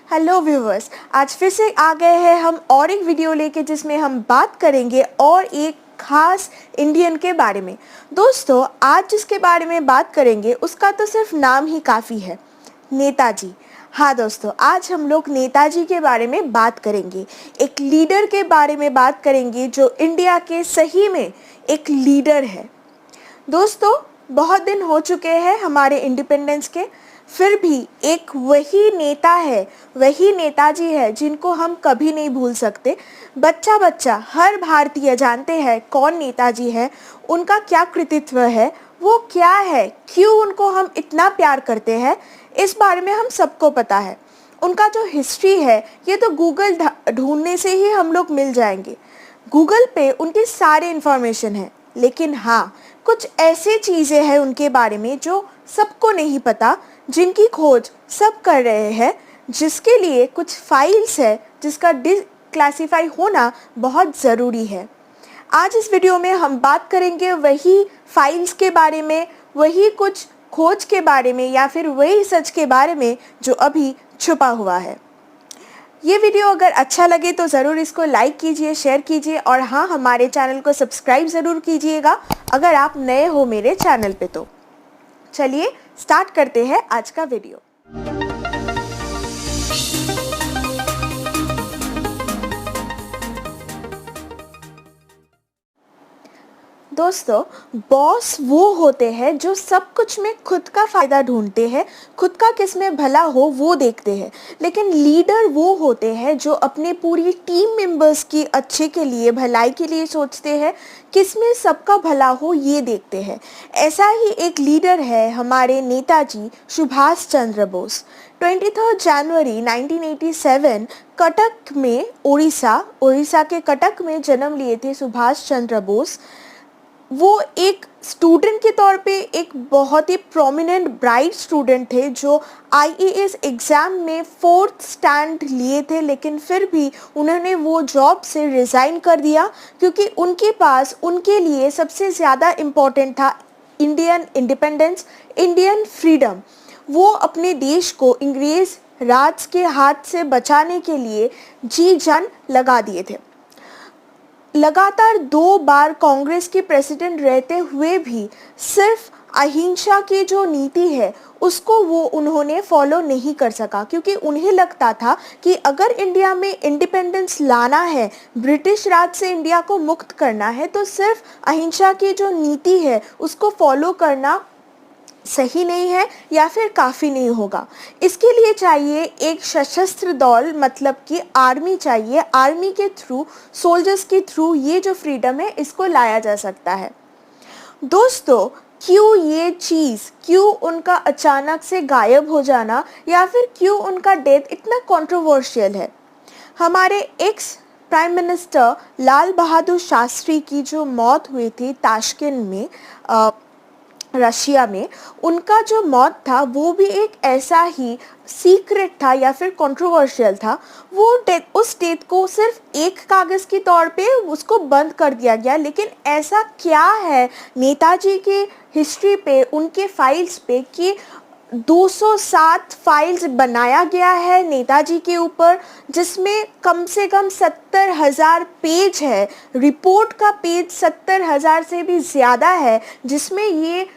Hello viewers, आज फिर से आ गए हैं हम और एक वीडियो लेके जिसमें हम बात करेंगे और एक खास इंडियन के बारे में। दोस्तों, आज जिसके बारे में बात करेंगे उसका तो सिर्फ नाम ही काफ़ी है, नेताजी। हाँ दोस्तों, आज हम लोग नेताजी के बारे में बात करेंगे, एक लीडर के बारे में बात करेंगे जो इंडिया के सही में एक लीडर है। दोस्तों, बहुत दिन हो चुके हैं हमारे इंडिपेंडेंस के, फिर भी एक वही नेता है, वही नेताजी है जिनको हम कभी नहीं भूल सकते। बच्चा बच्चा हर भारतीय जानते हैं कौन नेताजी है, उनका क्या कृतित्व है, वो क्या है, क्यों उनको हम इतना प्यार करते हैं, इस बारे में हम सबको पता है। उनका जो हिस्ट्री है ये तो गूगल ढूंढने से ही हम लोग मिल जाएंगे। गूगल पे उनकी सारे इन्फॉर्मेशन है, लेकिन हाँ, कुछ ऐसी चीज़ें हैं उनके बारे में जो सबको नहीं पता, जिनकी खोज सब कर रहे हैं, जिसके लिए कुछ फाइल्स है जिसका डिक्लासिफाई होना बहुत ज़रूरी है। आज इस वीडियो में हम बात करेंगे वही फाइल्स के बारे में, वही कुछ खोज के बारे में, या फिर वही सच के बारे में जो अभी छुपा हुआ है। ये वीडियो अगर अच्छा लगे तो ज़रूर इसको लाइक कीजिए, शेयर कीजिए और हाँ, हमारे चैनल को सब्सक्राइब ज़रूर कीजिएगा अगर आप नए हो मेरे चैनल पे। तो चलिए स्टार्ट करते हैं आज का वीडियो। दोस्तों, बॉस वो होते हैं जो सब कुछ में खुद का फ़ायदा ढूंढते हैं, खुद का किस में भला हो वो देखते हैं। लेकिन लीडर वो होते हैं जो अपने पूरी टीम मेंबर्स की अच्छे के लिए, भलाई के लिए सोचते हैं, किस में सबका भला हो ये देखते हैं। ऐसा ही एक लीडर है हमारे नेताजी सुभाष चंद्र बोस। 23 जनवरी 1987 कटक में, उड़ीसा के कटक में जन्म लिए थे सुभाष चंद्र बोस। वो एक स्टूडेंट के तौर पे एक बहुत ही प्रोमिनेंट ब्राइट स्टूडेंट थे जो आईएएस एग्ज़ाम में 4th स्टैंड लिए थे, लेकिन फिर भी उन्होंने वो जॉब से रिज़ाइन कर दिया क्योंकि उनके पास उनके लिए सबसे ज़्यादा इम्पोर्टेंट था इंडियन इंडिपेंडेंस, इंडियन फ्रीडम। वो अपने देश को अंग्रेज़ राज के हाथ से बचाने के लिए जी जान लगा दिए थे। लगातार 2 बार कांग्रेस के प्रेसिडेंट रहते हुए भी सिर्फ अहिंसा की जो नीति है उसको वो उन्होंने फॉलो नहीं कर सका, क्योंकि उन्हें लगता था कि अगर इंडिया में इंडिपेंडेंस लाना है, ब्रिटिश राज से इंडिया को मुक्त करना है, तो सिर्फ अहिंसा की जो नीति है उसको फॉलो करना सही नहीं है या फिर काफ़ी नहीं होगा। इसके लिए चाहिए एक सशस्त्र दल, मतलब कि आर्मी चाहिए। आर्मी के थ्रू, सोल्जर्स के थ्रू ये जो फ्रीडम है इसको लाया जा सकता है। दोस्तों, क्यों ये चीज़, क्यों उनका अचानक से गायब हो जाना या फिर क्यों उनका डेथ इतना कंट्रोवर्शियल है? हमारे ex prime minister Lal Bahadur Shastri की जो मौत हुई थी ताशकेंट में, रशिया में, उनका जो मौत था वो भी एक ऐसा ही सीक्रेट था या फिर कंट्रोवर्शियल था। वो उस डेथ को सिर्फ एक कागज़ के तौर पे उसको बंद कर दिया गया। लेकिन ऐसा क्या है नेताजी के हिस्ट्री पे, उनके फाइल्स पे, कि 207 फाइल्स बनाया गया है नेताजी के ऊपर, जिसमें कम से कम 70,000 पेज है। रिपोर्ट का पेज 70,000 से भी ज़्यादा है, जिसमें ये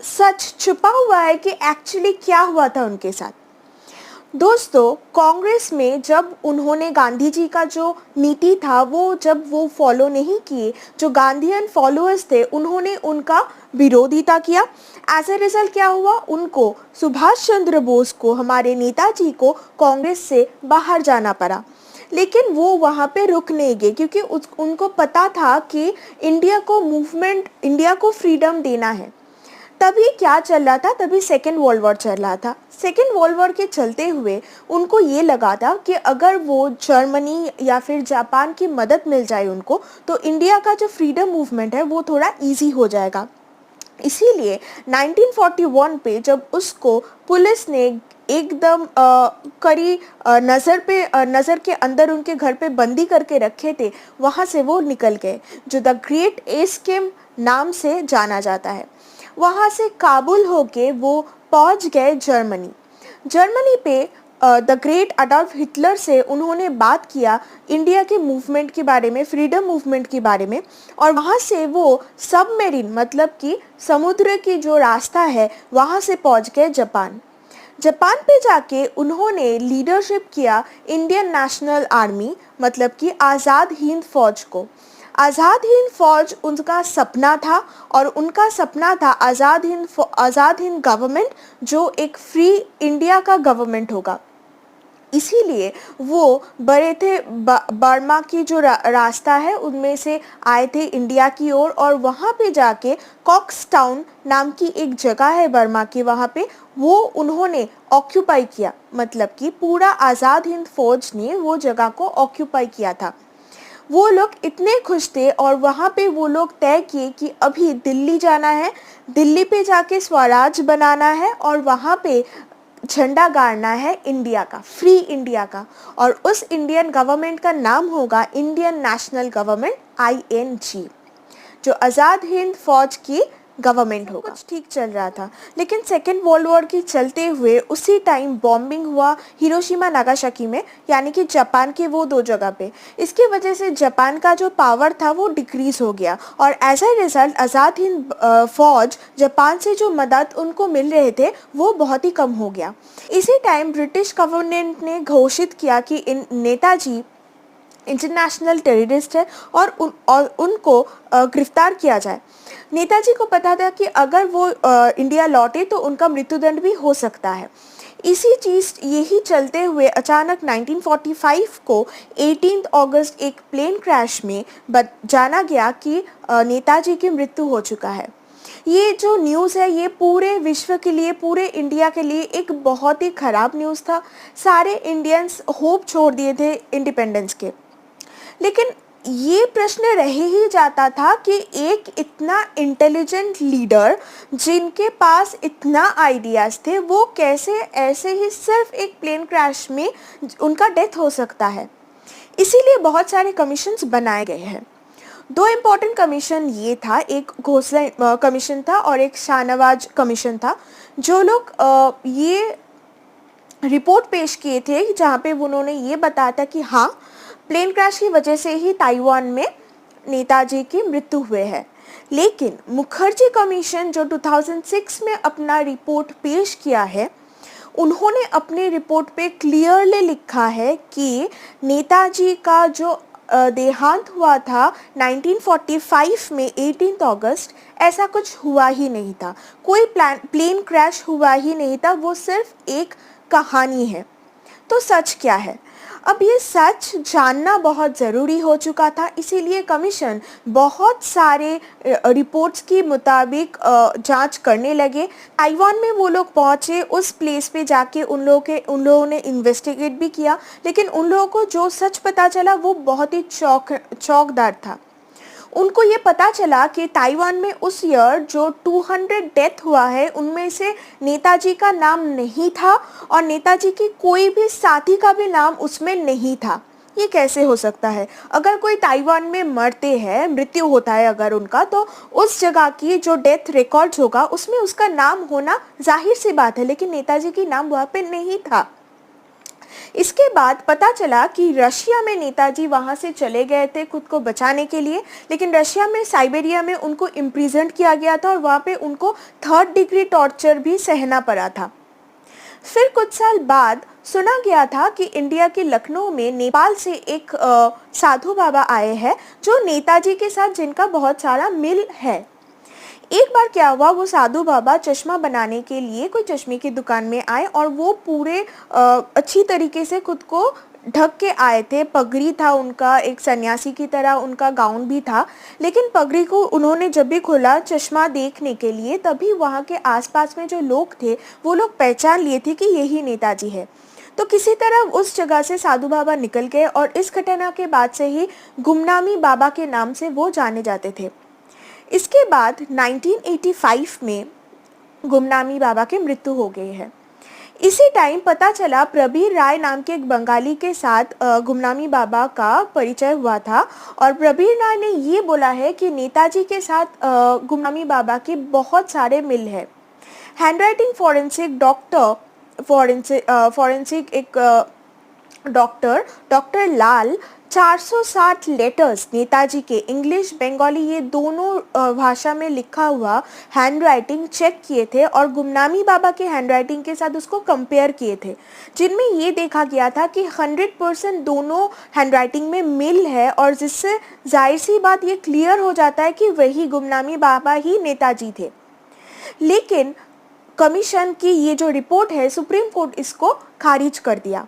सच छुपा हुआ है कि एक्चुअली क्या हुआ था उनके साथ। दोस्तों, कांग्रेस में जब उन्होंने गांधी जी का जो नीति था जब वो फॉलो नहीं किए, जो गांधीयन फॉलोअर्स थे उन्होंने उनका विरोधिता किया। एज ए रिजल्ट क्या हुआ, उनको, सुभाष चंद्र बोस को, हमारे नेताजी को कांग्रेस से बाहर जाना पड़ा। लेकिन वो वहाँ पे रुक नहीं गए, क्योंकि उनको पता था कि इंडिया को फ्रीडम देना है। तभी क्या चल रहा था, तभी सेकेंड वर्ल्ड वॉर चल रहा था। सेकेंड वर्ल्ड वॉर के चलते हुए उनको ये लगा था कि अगर वो जर्मनी या फिर जापान की मदद मिल जाए उनको, तो इंडिया का जो फ्रीडम मूवमेंट है वो थोड़ा इजी हो जाएगा। इसीलिए 1941 पे जब उसको पुलिस ने एकदम कड़ी नज़र के अंदर उनके घर पे बंदी करके रखे थे, वहाँ से वो निकल गए, जो द ग्रेट एस्केप नाम से जाना जाता है। वहाँ से काबुल होके वो पहुँच गए जर्मनी पे द ग्रेट अडॉल्फ हिटलर से उन्होंने बात किया इंडिया के मूवमेंट के बारे में, फ्रीडम मूवमेंट के बारे में, और वहाँ से वो सबमरीन मतलब कि समुद्र की जो रास्ता है वहाँ से पहुँच गए जापान। जापान पे जाके उन्होंने लीडरशिप किया इंडियन नेशनल आर्मी मतलब कि आज़ाद हिंद फौज को। आज़ाद हिंद फौज उनका सपना था और उनका सपना था आज़ाद हिंद गवर्नमेंट जो एक फ्री इंडिया का गवर्नमेंट होगा। इसीलिए वो बड़े थे बर्मा की जो रास्ता है उनमें से आए थे इंडिया की ओर, और वहाँ पे जाके कॉक्स टाउन नाम की एक जगह है बर्मा की, वहाँ पे वो उन्होंने ऑक्यूपाई किया, मतलब कि पूरा आज़ाद हिंद फौज ने वो जगह को ऑक्यूपाई किया था। वो लोग इतने खुश थे और वहाँ पे वो लोग तय किए कि अभी दिल्ली जाना है, दिल्ली पे जाके स्वराज बनाना है और वहाँ पे झंडा गाड़ना है इंडिया का, फ्री इंडिया का, और उस इंडियन गवर्नमेंट का नाम होगा इंडियन नेशनल गवर्नमेंट ING, जो आज़ाद हिंद फौज की गवर्नमेंट होगा। कुछ ठीक चल रहा था, लेकिन सेकेंड वर्ल्ड वॉर की चलते हुए उसी टाइम बॉम्बिंग हुआ हिरोशिमा नागासाकी में, यानी कि जापान के वो दो जगह पे। इसकी वजह से जापान का जो पावर था वो डिक्रीज हो गया और as a result Azad Hind फौज जापान से जो मदद उनको मिल रहे थे वो बहुत ही कम हो गया। इसी टाइम ब्रिटिश गवर्नमेंट ने घोषित किया कि नेताजी इंटरनेशनल टेररिस्ट है और उनको गिरफ्तार किया जाए। नेताजी को पता था कि अगर वो इंडिया लौटे तो उनका मृत्युदंड भी हो सकता है। यही चलते हुए अचानक 1945 को 18 अगस्त एक प्लेन क्रैश में जाना गया कि नेताजी की मृत्यु हो चुका है। ये जो न्यूज़ है ये पूरे विश्व के लिए, पूरे इंडिया के लिए एक बहुत ही ख़राब न्यूज़ था। सारे इंडियंस होप छोड़ दिए थे इंडिपेंडेंस के। लेकिन ये प्रश्न रह ही जाता था कि एक इतना इंटेलिजेंट लीडर जिनके पास इतना आइडियाज़ थे वो कैसे ऐसे ही सिर्फ एक प्लेन क्रैश में उनका डेथ हो सकता है। इसीलिए बहुत सारे कमीशंस बनाए गए हैं। दो इम्पोर्टेंट कमीशन ये था, एक घोसला कमीशन था और एक शाहनवाज कमीशन था, जो लोग ये रिपोर्ट पेश किए थे जहाँ पे उन्होंने ये बताया था कि हाँ, प्लेन क्रैश की वजह से ही ताइवान में नेताजी की मृत्यु हुए है। लेकिन मुखर्जी कमीशन जो 2006 में अपना रिपोर्ट पेश किया है, उन्होंने अपनी रिपोर्ट पे क्लियरली लिखा है कि नेताजी का जो देहांत हुआ था 1945 में 18 अगस्त, ऐसा कुछ हुआ ही नहीं था, कोई प्लेन क्रैश हुआ ही नहीं था, वो सिर्फ एक कहानी है। तो सच क्या है? अब ये सच जानना बहुत ज़रूरी हो चुका था, इसीलिए कमीशन बहुत सारे रिपोर्ट्स के मुताबिक जांच करने लगे। ताइवान में वो लोग पहुँचे, उस प्लेस पे जाके उन लोगों ने इन्वेस्टिगेट भी किया, लेकिन उन लोगों को जो सच पता चला वो बहुत ही चौंकदार था। उनको ये पता चला कि ताइवान में उस ईयर जो 200 डेथ हुआ है उनमें से नेताजी का नाम नहीं था और नेताजी की कोई भी साथी का भी नाम उसमें नहीं था। ये कैसे हो सकता है? अगर कोई ताइवान में मरते हैं, मृत्यु होता है अगर उनका, तो उस जगह की जो डेथ रिकॉर्ड्स होगा उसमें उसका नाम होना जाहिर सी बात है, लेकिन नेताजी की नाम वहाँ पे नहीं था। इसके बाद पता चला कि रशिया में नेताजी वहाँ से चले गए थे खुद को बचाने के लिए, लेकिन रशिया में साइबेरिया में उनको इम्प्रिजन्ड किया गया था और वहाँ पे उनको 3rd डिग्री टॉर्चर भी सहना पड़ा था। फिर कुछ साल बाद सुना गया था कि इंडिया के लखनऊ में नेपाल से एक साधु बाबा आए हैं जो नेताजी के साथ जिनका बहुत सारा मिल है। एक बार क्या हुआ, वो साधु बाबा चश्मा बनाने के लिए कोई चश्मे की दुकान में आए और वो पूरे अच्छी तरीके से खुद को ढक के आए थे। पगड़ी था उनका, एक सन्यासी की तरह उनका गाउन भी था, लेकिन पगड़ी को उन्होंने जब भी खोला चश्मा देखने के लिए, तभी वहाँ के आसपास में जो लोग थे वो लोग पहचान लिए थे कि यही नेताजी है। तो किसी तरह उस जगह से साधु बाबा निकल गए और इस घटना के बाद से ही गुमनामी बाबा के नाम से वो जाने जाते थे। इसके बाद 1985 में गुमनामी बाबा की मृत्यु हो गई है। इसी टाइम पता चला प्रबीर राय नाम के एक बंगाली के साथ गुमनामी बाबा का परिचय हुआ था और प्रबीर राय ने ये बोला है कि नेताजी के साथ गुमनामी बाबा के बहुत सारे मिल है। हैंडराइटिंग फॉरेंसिक डॉक्टर फॉरेंसिक एक डॉक्टर लाल 460 लेटर्स नेताजी के इंग्लिश बंगाली ये दोनों भाषा में लिखा हुआ हैंडराइटिंग चेक किए थे और गुमनामी बाबा के हैंडराइटिंग के साथ उसको कंपेयर किए थे, जिनमें ये देखा गया था कि 100% दोनों हैंडराइटिंग में मिल है और जिससे जाहिर सी बात ये क्लियर हो जाता है कि वही गुमनामी बाबा ही नेताजी थे। लेकिन कमीशन की ये जो रिपोर्ट है सुप्रीम कोर्ट इसको खारिज कर दिया।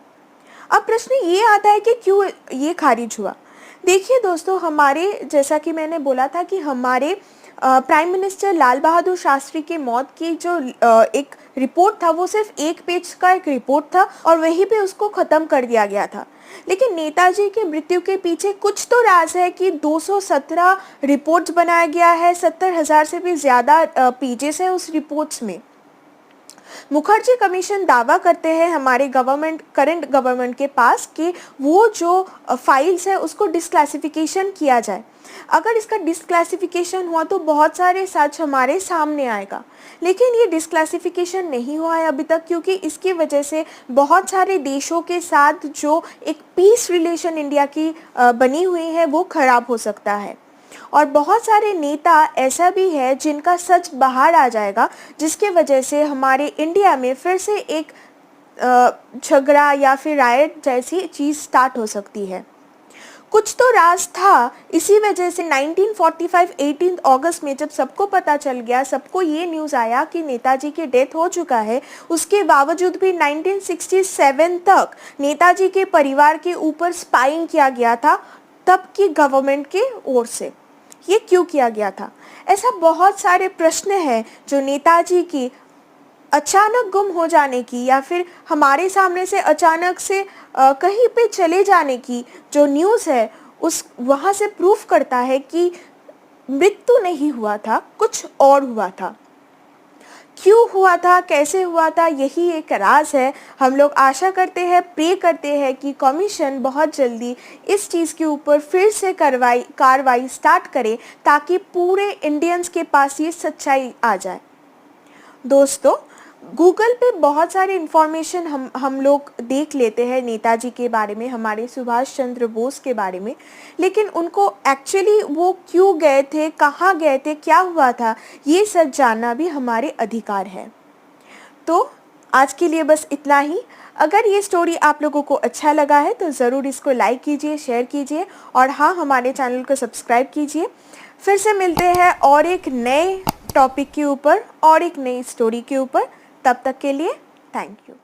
अब प्रश्न ये आता है कि क्यों ये खारिज हुआ। देखिए दोस्तों, हमारे जैसा कि मैंने बोला था कि हमारे प्राइम मिनिस्टर लाल बहादुर शास्त्री के मौत की जो एक रिपोर्ट था वो सिर्फ एक पेज का एक रिपोर्ट था और वहीं पे उसको ख़त्म कर दिया गया था। लेकिन नेताजी की मृत्यु के पीछे कुछ तो राज है कि 217 रिपोर्ट्स बनाया गया है, 70,000 से भी ज़्यादा पेजेस है उस रिपोर्ट्स में। मुखर्जी कमीशन दावा करते हैं हमारे करंट गवर्नमेंट के पास कि वो जो फाइल्स है उसको डिस्क्लासिफिकेशन किया जाए। अगर इसका डिस्क्लासिफिकेशन हुआ तो बहुत सारे सच हमारे सामने आएगा, लेकिन ये डिस्क्लासिफिकेशन नहीं हुआ है अभी तक, क्योंकि इसकी वजह से बहुत सारे देशों के साथ जो एक पीस रिलेशन इंडिया की बनी हुई है वो खराब हो सकता है। और बहुत सारे नेता ऐसा भी है जिनका सच बाहर आ जाएगा, जिसके वजह से हमारे इंडिया में फिर से एक झगड़ा या फिर रायट जैसी चीज़ स्टार्ट हो सकती है। कुछ तो राज था, इसी वजह से 1945 18 अगस्त में जब सबको पता चल गया, सबको ये न्यूज़ आया कि नेताजी की डेथ हो चुका है, उसके बावजूद भी 1967 तक नेताजी के परिवार के ऊपर स्पाइंग किया गया था तब की गवर्नमेंट के ओर से। ये क्यों किया गया था? ऐसा बहुत सारे प्रश्न हैं जो नेताजी की अचानक गुम हो जाने की या फिर हमारे सामने से अचानक से कहीं पे चले जाने की जो न्यूज़ है उस वहाँ से प्रूफ करता है कि मृत्यु नहीं हुआ था, कुछ और हुआ था। क्यों हुआ था, कैसे हुआ था, यही एक राज है। हम लोग आशा करते हैं, प्रे करते हैं कि कमीशन बहुत जल्दी इस चीज़ के ऊपर फिर से कार्रवाई स्टार्ट करे ताकि पूरे इंडियंस के पास ये सच्चाई आ जाए। दोस्तों, गूगल पे बहुत सारे इन्फॉर्मेशन हम लोग देख लेते हैं नेताजी के बारे में, हमारे सुभाष चंद्र बोस के बारे में, लेकिन उनको एक्चुअली वो क्यों गए थे, कहाँ गए थे, क्या हुआ था, ये सच जानना भी हमारे अधिकार है। तो आज के लिए बस इतना ही। अगर ये स्टोरी आप लोगों को अच्छा लगा है तो ज़रूर इसको लाइक कीजिए, शेयर कीजिए और हाँ, हमारे चैनल को सब्सक्राइब कीजिए। फिर से मिलते हैं और एक नए टॉपिक के ऊपर और एक नई स्टोरी के ऊपर। तब तक के लिए थैंक यू।